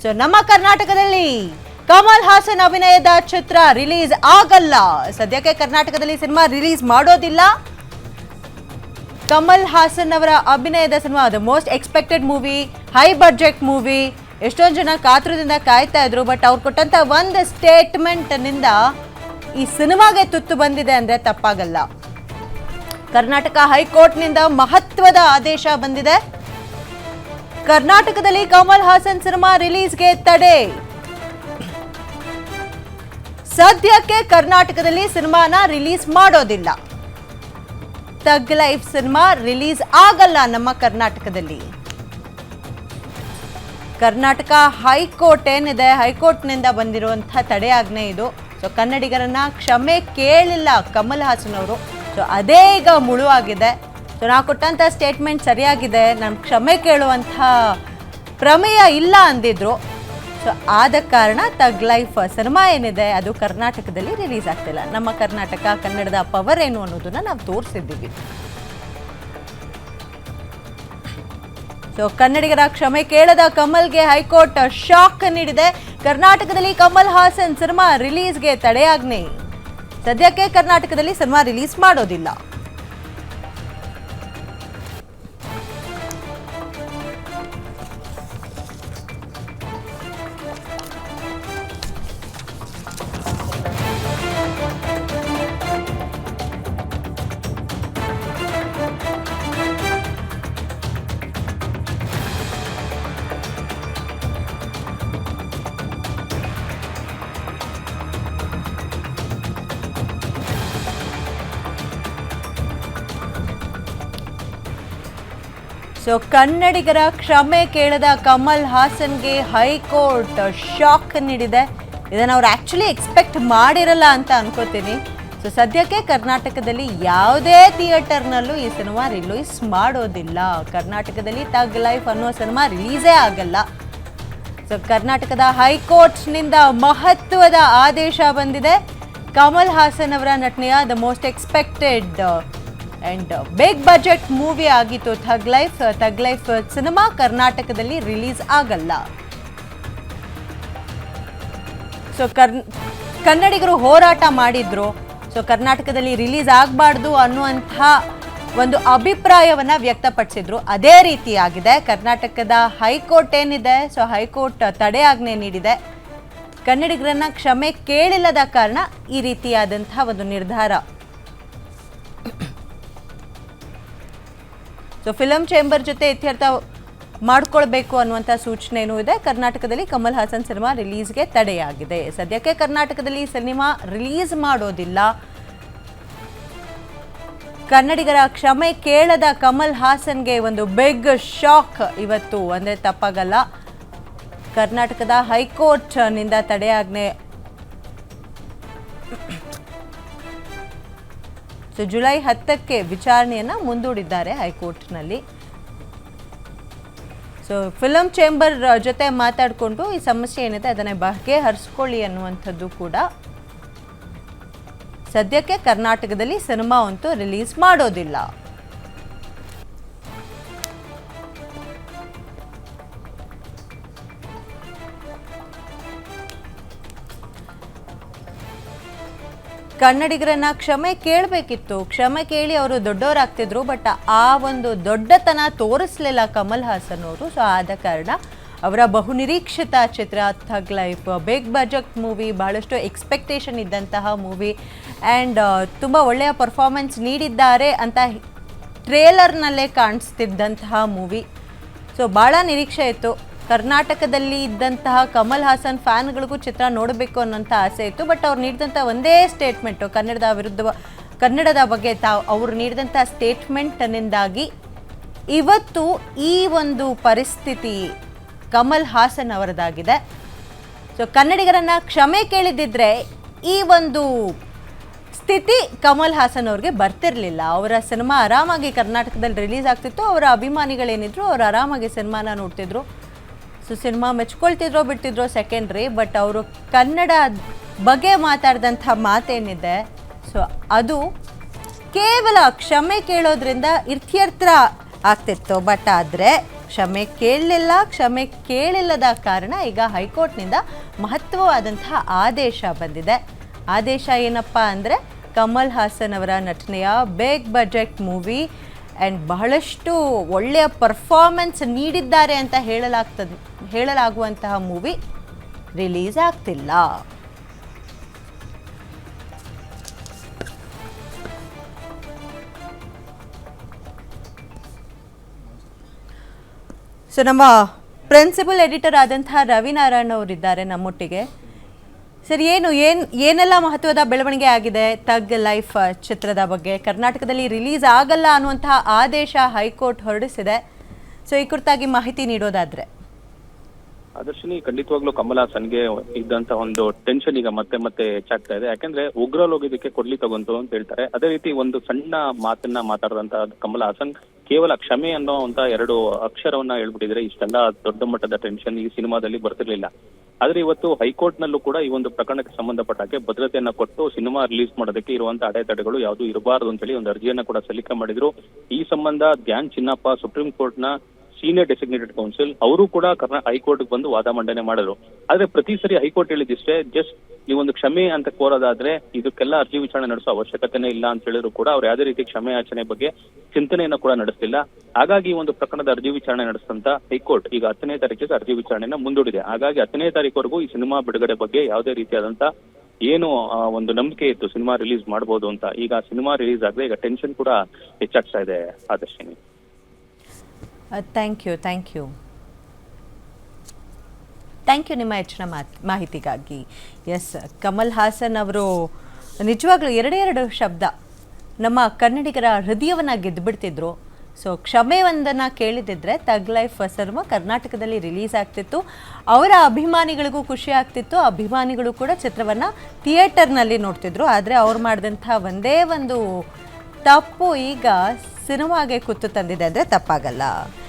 So ನಮ್ಮ ಕರ್ನಾಟಕದಲ್ಲಿ ಕಮಲ್ ಹಾಸನ್ ಅಭಿನಯದ ಚಿತ್ರ ರಿಲೀಸ್ ಆಗಲ್ಲ. ಸದ್ಯಕ್ಕೆ ಕರ್ನಾಟಕದಲ್ಲಿ ಸಿನಿಮಾ ರಿಲೀಸ್ ಮಾಡೋದಿಲ್ಲ. ಕಮಲ್ ಹಾಸನ್ ಅವರ ಅಭಿನಯದ cinema the most expected movie, high budget movie. ಎಷ್ಟೊಂದು ಜನ ಕಾತುರದಿಂದ ಕಾಯ್ತಾ ಇದ್ರು. ಬಟ್ ಅವ್ರು ಕೊಟ್ಟಂತ ಒಂದು ಸ್ಟೇಟ್ಮೆಂಟ್ ನಿಂದ ಈ ಸಿನಿಮಾಗೆ ತುತ್ತು ಬಂದಿದೆ ಅಂದ್ರೆ ತಪ್ಪಾಗಲ್ಲ. ಕರ್ನಾಟಕ ಹೈಕೋರ್ಟ್ನಿಂದ ಮಹತ್ವದ ಆದೇಶ ಬಂದಿದೆ. ಕರ್ನಾಟಕದಲ್ಲಿ ಕಮಲ್ ಹಾಸನ್ ಸಿನಿಮಾ ರಿಲೀಸ್ಗೆ ತಡೆ. ಸದ್ಯಕ್ಕೆ ಕರ್ನಾಟಕದಲ್ಲಿ ಸಿನಿಮಾನ ರಿಲೀಸ್ ಮಾಡೋದಿಲ್ಲ. ಥಗ್ ಲೈಫ್ ಸಿನಿಮಾ ರಿಲೀಸ್ ಆಗಲ್ಲ ನಮ್ಮ ಕರ್ನಾಟಕದಲ್ಲಿ. ಕರ್ನಾಟಕ ಹೈಕೋರ್ಟ್ ಏನಿದೆ, ಹೈಕೋರ್ಟ್ನಿಂದ ಬಂದಿರುವಂತಹ ತಡೆಯಾಜ್ಞೆ ಇದು. ಸೊ ಕನ್ನಡಿಗರನ್ನ ಕ್ಷಮೆ ಕೇಳಿಲ್ಲ ಕಮಲ್ ಹಾಸನ್ ಅವರು. ಸೊ ಅದೇ ಈಗ ಮುಳುವಾಗಿದೆ. ಸೊ ನಾವು ಕೊಟ್ಟಂಥ ಸ್ಟೇಟ್ಮೆಂಟ್ ಸರಿಯಾಗಿದೆ, ನಾನು ಕ್ಷಮೆ ಕೇಳುವಂಥ ಪ್ರಮೇಯ ಇಲ್ಲ ಅಂದಿದ್ರು. ಸೊ ಆದ ಕಾರಣ ಥಗ್ ಲೈಫ್ ಸಿನಿಮಾ ಏನಿದೆ ಅದು ಕರ್ನಾಟಕದಲ್ಲಿ ರಿಲೀಸ್ ಆಗ್ತಿಲ್ಲ. ನಮ್ಮ ಕರ್ನಾಟಕ, ಕನ್ನಡದ ಪವರ್ ಏನು ಅನ್ನೋದನ್ನ ನಾವು ತೋರಿಸಿದ್ದೀವಿ. ಸೊ ಕನ್ನಡಿಗರ ಕ್ಷಮೆ ಕೇಳದ ಕಮಲ್ಗೆ ಹೈಕೋರ್ಟ್ ಶಾಕ್ ನೀಡಿದೆ. ಕರ್ನಾಟಕದಲ್ಲಿ ಕಮಲ್ ಹಾಸನ್ ಸಿನಿಮಾ ರಿಲೀಸ್ಗೆ ತಡೆಯಾಜ್ಞೆ. ಸದ್ಯಕ್ಕೆ ಕರ್ನಾಟಕದಲ್ಲಿ ಸಿನಿಮಾ ರಿಲೀಸ್ ಮಾಡೋದಿಲ್ಲ. ಸೊ ಕನ್ನಡಿಗರ ಕ್ಷಮೆ ಕೇಳದ ಕಮಲ್ ಹಾಸನ್ಗೆ ಹೈಕೋರ್ಟ್ ಶಾಕ್ ನೀಡಿದೆ. ಇದನ್ನು ಅವ್ರು ಆ್ಯಕ್ಚುಲಿ ಎಕ್ಸ್ಪೆಕ್ಟ್ ಮಾಡಿರಲ್ಲ ಅಂತ ಅನ್ಕೋತೀನಿ. ಸೊ ಸದ್ಯಕ್ಕೆ ಕರ್ನಾಟಕದಲ್ಲಿ ಯಾವುದೇ ಥಿಯೇಟರ್ನಲ್ಲೂ ಈ ಸಿನಿಮಾ ರಿಲೀಸ್ ಮಾಡೋದಿಲ್ಲ. ಕರ್ನಾಟಕದಲ್ಲಿ ಥಗ್ ಲೈಫ್ ಅನ್ನೋ ಸಿನಿಮಾ ರಿಲೀಸೇ ಆಗಲ್ಲ. ಸೊ ಕರ್ನಾಟಕದ ಹೈಕೋರ್ಟ್ನಿಂದ ಮಹತ್ವದ ಆದೇಶ ಬಂದಿದೆ. ಕಮಲ್ ಹಾಸನ್ ಅವರ ನಟನೆಯ the most expected and big budget movie ಆಗಿತ್ತು ಥಗ್ ಲೈಫ್. ಥಗ್ ಲೈಫ್ ಸಿನಿಮಾ ಕರ್ನಾಟಕದಲ್ಲಿ ರಿಲೀಸ್ ಆಗಲ್ಲ. ಸೊ ಕನ್ನಡಿಗರು ಹೋರಾಟ ಮಾಡಿದ್ರು. ಸೊ ಕರ್ನಾಟಕದಲ್ಲಿ ರಿಲೀಸ್ ಆಗಬಾರ್ದು ಅನ್ನುವಂಥ ಒಂದು ಅಭಿಪ್ರಾಯವನ್ನ ವ್ಯಕ್ತಪಡಿಸಿದ್ರು. ಅದೇ ರೀತಿಯಾಗಿದೆ. ಕರ್ನಾಟಕದ ಹೈಕೋರ್ಟ್ ಏನಿದೆ, ಸೊ ಹೈಕೋರ್ಟ್ ತಡೆಯಾಜ್ಞೆ ನೀಡಿದೆ. ಕನ್ನಡಿಗರನ್ನ ಕ್ಷಮೆ ಕೇಳಿಲ್ಲದ ಕಾರಣ ಈ ರೀತಿಯಾದಂತಹ ಒಂದು ನಿರ್ಧಾರ. ಸೊ ಫಿಲಂ ಚೇಂಬರ್ ಜೊತೆ ಇತ್ಯರ್ಥ ಮಾಡ್ಕೊಳ್ಬೇಕು ಅನ್ನುವಂಥ ಸೂಚನೆಯೂ ಇದೆ. ಕರ್ನಾಟಕದಲ್ಲಿ ಕಮಲ್ ಹಾಸನ್ ಸಿನಿಮಾ ರಿಲೀಸ್ಗೆ ತಡೆಯಾಗಿದೆ. ಸದ್ಯಕ್ಕೆ ಕರ್ನಾಟಕದಲ್ಲಿ ಸಿನಿಮಾ ರಿಲೀಸ್ ಮಾಡೋದಿಲ್ಲ. ಕನ್ನಡಿಗರ ಕ್ಷಮೆ ಕೇಳದ ಕಮಲ್ ಹಾಸನ್ಗೆ ಒಂದು ಬಿಗ್ ಶಾಕ್ ಇವತ್ತು ಅಂದರೆ ತಪ್ಪಾಗಲ್ಲ. ಕರ್ನಾಟಕದ ಹೈಕೋರ್ಟ್ನಿಂದ ತಡೆಯಾಜ್ಞೆ. ಸೊ ಜುಲೈ 10ಕ್ಕೆ ವಿಚಾರಣೆಯನ್ನು ಮುಂದೂಡಿದ್ದಾರೆ ಹೈಕೋರ್ಟ್ನಲ್ಲಿ. ಸೊ ಫಿಲಂ ಚೇಂಬರ್ ಜೊತೆ ಮಾತಾಡಿಕೊಂಡು ಈ ಸಮಸ್ಯೆ ಏನಿದೆ ಅದನ್ನೇ ಬಗೆಹರಿಸ್ಕೊಳ್ಳಿ ಅನ್ನುವಂಥದ್ದು ಕೂಡ. ಸದ್ಯಕ್ಕೆ ಕರ್ನಾಟಕದಲ್ಲಿ ಸಿನಿಮಾ ಅಂತೂ ರಿಲೀಸ್ ಮಾಡೋದಿಲ್ಲ. ಕನ್ನಡಿಗರನ್ನ ಕ್ಷಮೆ ಕೇಳಬೇಕಿತ್ತು. ಕ್ಷಮೆ ಕೇಳಿ ಅವರು ದೊಡ್ಡವರಾಗ್ತಿದ್ರು. ಬಟ್ ಆ ಒಂದು ದೊಡ್ಡತನ ತೋರಿಸ್ಲಿಲ್ಲ ಕಮಲ್ ಹಾಸನ್ ಅವರು. ಸೊ ಆದ ಕಾರಣ ಅವರ ಬಹುನಿರೀಕ್ಷಿತ ಚಿತ್ರ ಥಗ್ ಲೈಫ್ ಬಿಗ್ ಬಜೆಟ್ ಮೂವಿ, ಬಹಳಷ್ಟು ಎಕ್ಸ್ಪೆಕ್ಟೇಷನ್ ಇದ್ದಂತಹ ಮೂವಿ ಆ್ಯಂಡ್ ತುಂಬ ಒಳ್ಳೆಯ ಪರ್ಫಾರ್ಮೆನ್ಸ್ ನೀಡಿದ್ದಾರೆ ಅಂತ ಟ್ರೇಲರ್ನಲ್ಲೇ ಕಾಣಿಸ್ತಿದ್ದಂತಹ ಮೂವಿ. ಸೊ ಭಾಳ ನಿರೀಕ್ಷೆ ಇತ್ತು. ಕರ್ನಾಟಕದಲ್ಲಿ ಇದ್ದಂತಹ ಕಮಲ್ ಹಾಸನ್ ಫ್ಯಾನ್ಗಳಿಗೂ ಚಿತ್ರ ನೋಡಬೇಕು ಅನ್ನೋಂಥ ಆಸೆ ಇತ್ತು. ಬಟ್ ಅವ್ರು ನೀಡಿದಂಥ ಒಂದೇ ಸ್ಟೇಟ್ಮೆಂಟು ಕನ್ನಡದ ಬಗ್ಗೆ ಅವರು ನೀಡಿದಂಥ ಸ್ಟೇಟ್ಮೆಂಟ್ನಿಂದಾಗಿ ಇವತ್ತು ಈ ಒಂದು ಪರಿಸ್ಥಿತಿ ಕಮಲ್ ಹಾಸನ್ ಅವರದಾಗಿದೆ. ಸೊ ಕನ್ನಡಿಗರನ್ನ ಕ್ಷಮೆ ಕೇಳಿದ್ದಿದ್ರೆ ಈ ಒಂದು ಸ್ಥಿತಿ ಕಮಲ್ ಹಾಸನ್ ಅವ್ರಿಗೆ ಬರ್ತಿರ್ಲಿಲ್ಲ. ಅವರ ಸಿನಿಮಾ ಆರಾಮಾಗಿ ಕರ್ನಾಟಕದಲ್ಲಿ ರಿಲೀಸ್ ಆಗ್ತಿತ್ತು. ಅವರ ಅಭಿಮಾನಿಗಳೇನಿದ್ರು ಅವರು ಆರಾಮಾಗಿ ಸಿನಿಮಾನ ನೋಡ್ತಿದ್ರು. ಸೊ ಸಿನಿಮಾ ಮೆಚ್ಕೊಳ್ತಿದ್ರೋ ಬಿಡ್ತಿದ್ರೋ ಸೆಕೆಂಡ್ರಿ. ಬಟ್ ಅವರು ಕನ್ನಡ ಬಗ್ಗೆ ಮಾತಾಡಿದಂಥ ಮಾತೇನಿದೆ ಸೊ ಅದು ಕೇವಲ ಕ್ಷಮೆ ಕೇಳೋದ್ರಿಂದ ಇತ್ಯರ್ಥ ಆಗ್ತಿತ್ತು. ಬಟ್ ಆದರೆ ಕ್ಷಮೆ ಕೇಳಿಲ್ಲದ ಕಾರಣ ಈಗ ಹೈಕೋರ್ಟ್ನಿಂದ ಮಹತ್ವವಾದಂತಹ ಆದೇಶ ಬಂದಿದೆ. ಆದೇಶ ಏನಪ್ಪ ಅಂದರೆ ಕಮಲ್ ಹಾಸನ್ ಅವರ ನಟನೆಯ ಬಿಗ್ ಬಜೆಟ್ ಮೂವಿ ಆ್ಯಂಡ್ ಬಹಳಷ್ಟು ಒಳ್ಳೆಯ ಪರ್ಫಾರ್ಮೆನ್ಸ್ ನೀಡಿದ್ದಾರೆ ಅಂತ ಹೇಳಲಾಗುವಂತಹ ಮೂವಿ ರಿಲೀಸ್ ಆಗ್ತಿಲ್ಲ. ಸೊ ನಮ್ಮ ಪ್ರಿನ್ಸಿಪಲ್ ಎಡಿಟರ್ ಆದಂತಹ ರವಿನಾರಾಯಣ್ ಅವರಿದ್ದಾರೆ ನಮ್ಮೊಟ್ಟಿಗೆ. ಸರ್, ಏನೆಲ್ಲ ಮಹತ್ವದ ಬೆಳವಣಿಗೆ ಆಗಿದೆ ತಗ್ ಲೈಫ್ ಚಿತ್ರದ ಬಗ್ಗೆ? ಕರ್ನಾಟಕದಲ್ಲಿ ರಿಲೀಸ್ ಆಗಲ್ಲ ಅನ್ನುವಂತಹ ಆದೇಶ ಹೈಕೋರ್ಟ್ ಹೊರಡಿಸಿದೆ. ಸೊ ಈ ಕುರಿತಾಗಿ ಮಾಹಿತಿ ನೀಡೋದಾದ್ರೆ. ದರ್ಶಿನಿ, ಖಂಡಿತವಾಗ್ಲೂ ಕಮಲ್ ಹಾಸನ್ಗೆ ಇದ್ದಂತ ಒಂದು ಟೆನ್ಷನ್ ಈಗ ಮತ್ತೆ ಮತ್ತೆ ಹೆಚ್ಚಾಗ್ತಾ ಇದೆ. ಯಾಕಂದ್ರೆ ಉಗ್ರಲ್ ಹೋಗಿದ್ದಕ್ಕೆ ಕೊಡ್ಲಿ ತಗೊಂತು ಅಂತ ಹೇಳ್ತಾರೆ. ಅದೇ ರೀತಿ ಒಂದು ಸಣ್ಣ ಮಾತನ್ನ ಮಾತಾಡಿದಂತ ಕಮಲ್ ಹಾಸನ್ ಕೇವಲ ಕ್ಷಮೆ ಅನ್ನೋ ಅಂತ 2 ಅಕ್ಷರವನ್ನ ಹೇಳ್ಬಿಟ್ಟಿದ್ರೆ ಇಷ್ಟೆಲ್ಲ ದೊಡ್ಡ ಮಟ್ಟದ ಟೆನ್ಷನ್ ಈ ಸಿನಿಮಾದಲ್ಲಿ ಬರ್ತಿರ್ಲಿಲ್ಲ. ಆದ್ರೆ ಇವತ್ತು ಹೈಕೋರ್ಟ್ ನಲ್ಲೂ ಕೂಡ ಈ ಒಂದು ಪ್ರಕರಣಕ್ಕೆ ಸಂಬಂಧಪಟ್ಟಾಗೆ ಭದ್ರತೆಯನ್ನ ಕೊಟ್ಟು ಸಿನಿಮಾ ರಿಲೀಸ್ ಮಾಡೋದಕ್ಕೆ ಇರುವಂತ ಅಡೆತಡೆಗಳು ಯಾವುದು ಇರಬಾರದು ಅಂತ ಹೇಳಿ ಒಂದು ಅರ್ಜಿಯನ್ನ ಕೂಡ ಸಲ್ಲಿಕೆ ಮಾಡಿದ್ರು. ಈ ಸಂಬಂಧ ಧ್ಯಾನ್ ಚಿನ್ನಪ್ಪ ಸುಪ್ರೀಂ ಕೋರ್ಟ್ ನ ಸೀನಿಯರ್ ಡೆಸಿಗ್ನೇಟೆಡ್ ಕೌನ್ಸಿಲ್ ಅವರು ಕೂಡ ಹೈಕೋರ್ಟ್ ಬಂದು ವಾದ ಮಂಡನೆ ಮಾಡಿದ್ರು. ಆದ್ರೆ ಪ್ರತಿ ಸರಿ ಹೈಕೋರ್ಟ್ ಹೇಳಿದಿಷ್ಟೇ, ಜಸ್ಟ್ ನೀವೊಂದು ಕ್ಷಮೆ ಅಂತ ಕೋರೋದಾದ್ರೆ ಇದಕ್ಕೆಲ್ಲ ಅರ್ಜಿ ವಿಚಾರಣೆ ನಡೆಸೋ ಅವಶ್ಯಕತೆನೇ ಇಲ್ಲ ಅಂತ ಹೇಳಿದ್ರು ಕೂಡ ಅವ್ರು ಯಾವುದೇ ರೀತಿ ಕ್ಷಮೆ ಯಾಚನೆ ಬಗ್ಗೆ ಚಿಂತನೆಯನ್ನ ಕೂಡ ನಡೆಸಲಿಲ್ಲ. ಹಾಗಾಗಿ ಒಂದು ಪ್ರಕರಣದ ಅರ್ಜಿ ವಿಚಾರಣೆ ನಡೆಸಿದಂತ ಹೈಕೋರ್ಟ್ ಈಗ 10ನೇ ತಾರೀಕಿಗೆ ಅರ್ಜಿ ವಿಚಾರಣೆನ ಮುಂದೂಡಿದೆ. ಹಾಗಾಗಿ 10ನೇ ತಾರೀಕುವರೆಗೂ ಈ ಸಿನಿಮಾ ಬಿಡುಗಡೆ ಬಗ್ಗೆ ಯಾವುದೇ ರೀತಿಯಾದಂತ ಏನು ಒಂದು ನಂಬಿಕೆ ಇತ್ತು ಸಿನಿಮಾ ರಿಲೀಸ್ ಮಾಡಬಹುದು ಅಂತ, ಈಗ ಸಿನಿಮಾ ರಿಲೀಸ್ ಆಗದೆ ಈಗ ಟೆನ್ಷನ್ ಕೂಡ ಹೆಚ್ಚಾಗ್ತಾ ಇದೆ. ಆದರ್ಶಿನಿ, ಥ್ಯಾಂಕ್ ಯು ನಿಮ್ಮ ಹೆಚ್ಚಿನ ಮಾಹಿತಿಗಾಗಿ. ಎಸ್, ಕಮಲ್ ಹಾಸನ್ ಅವರು ನಿಜವಾಗ್ಲೂ 2 ಶಬ್ದ ನಮ್ಮ ಕನ್ನಡಿಗರ ಹೃದಯವನ್ನು ಗೆದ್ದುಬಿಡ್ತಿದ್ರು. ಸೊ ಕ್ಷಮೆ ಒಂದನ್ನು ಕೇಳಿದಿದ್ರೆ ತಗ್ ಲೈಫ್ ಸಿನಿಮಾ ಕರ್ನಾಟಕದಲ್ಲಿ ರಿಲೀಸ್ ಆಗ್ತಿತ್ತು. ಅವರ ಅಭಿಮಾನಿಗಳಿಗೂ ಖುಷಿ ಆಗ್ತಿತ್ತು. ಅಭಿಮಾನಿಗಳು ಕೂಡ ಚಿತ್ರವನ್ನು ಥಿಯೇಟರ್ನಲ್ಲಿ ನೋಡ್ತಿದ್ರು. ಆದರೆ ಅವ್ರು ಮಾಡಿದಂಥ ಒಂದೇ ಒಂದು ತಪ್ಪು ಈಗ ಸಿನಿಮಾಗೆ ಕುತ್ತು ತಂದಿದೆ ಅಂದರೆ ತಪ್ಪಾಗಲ್ಲ.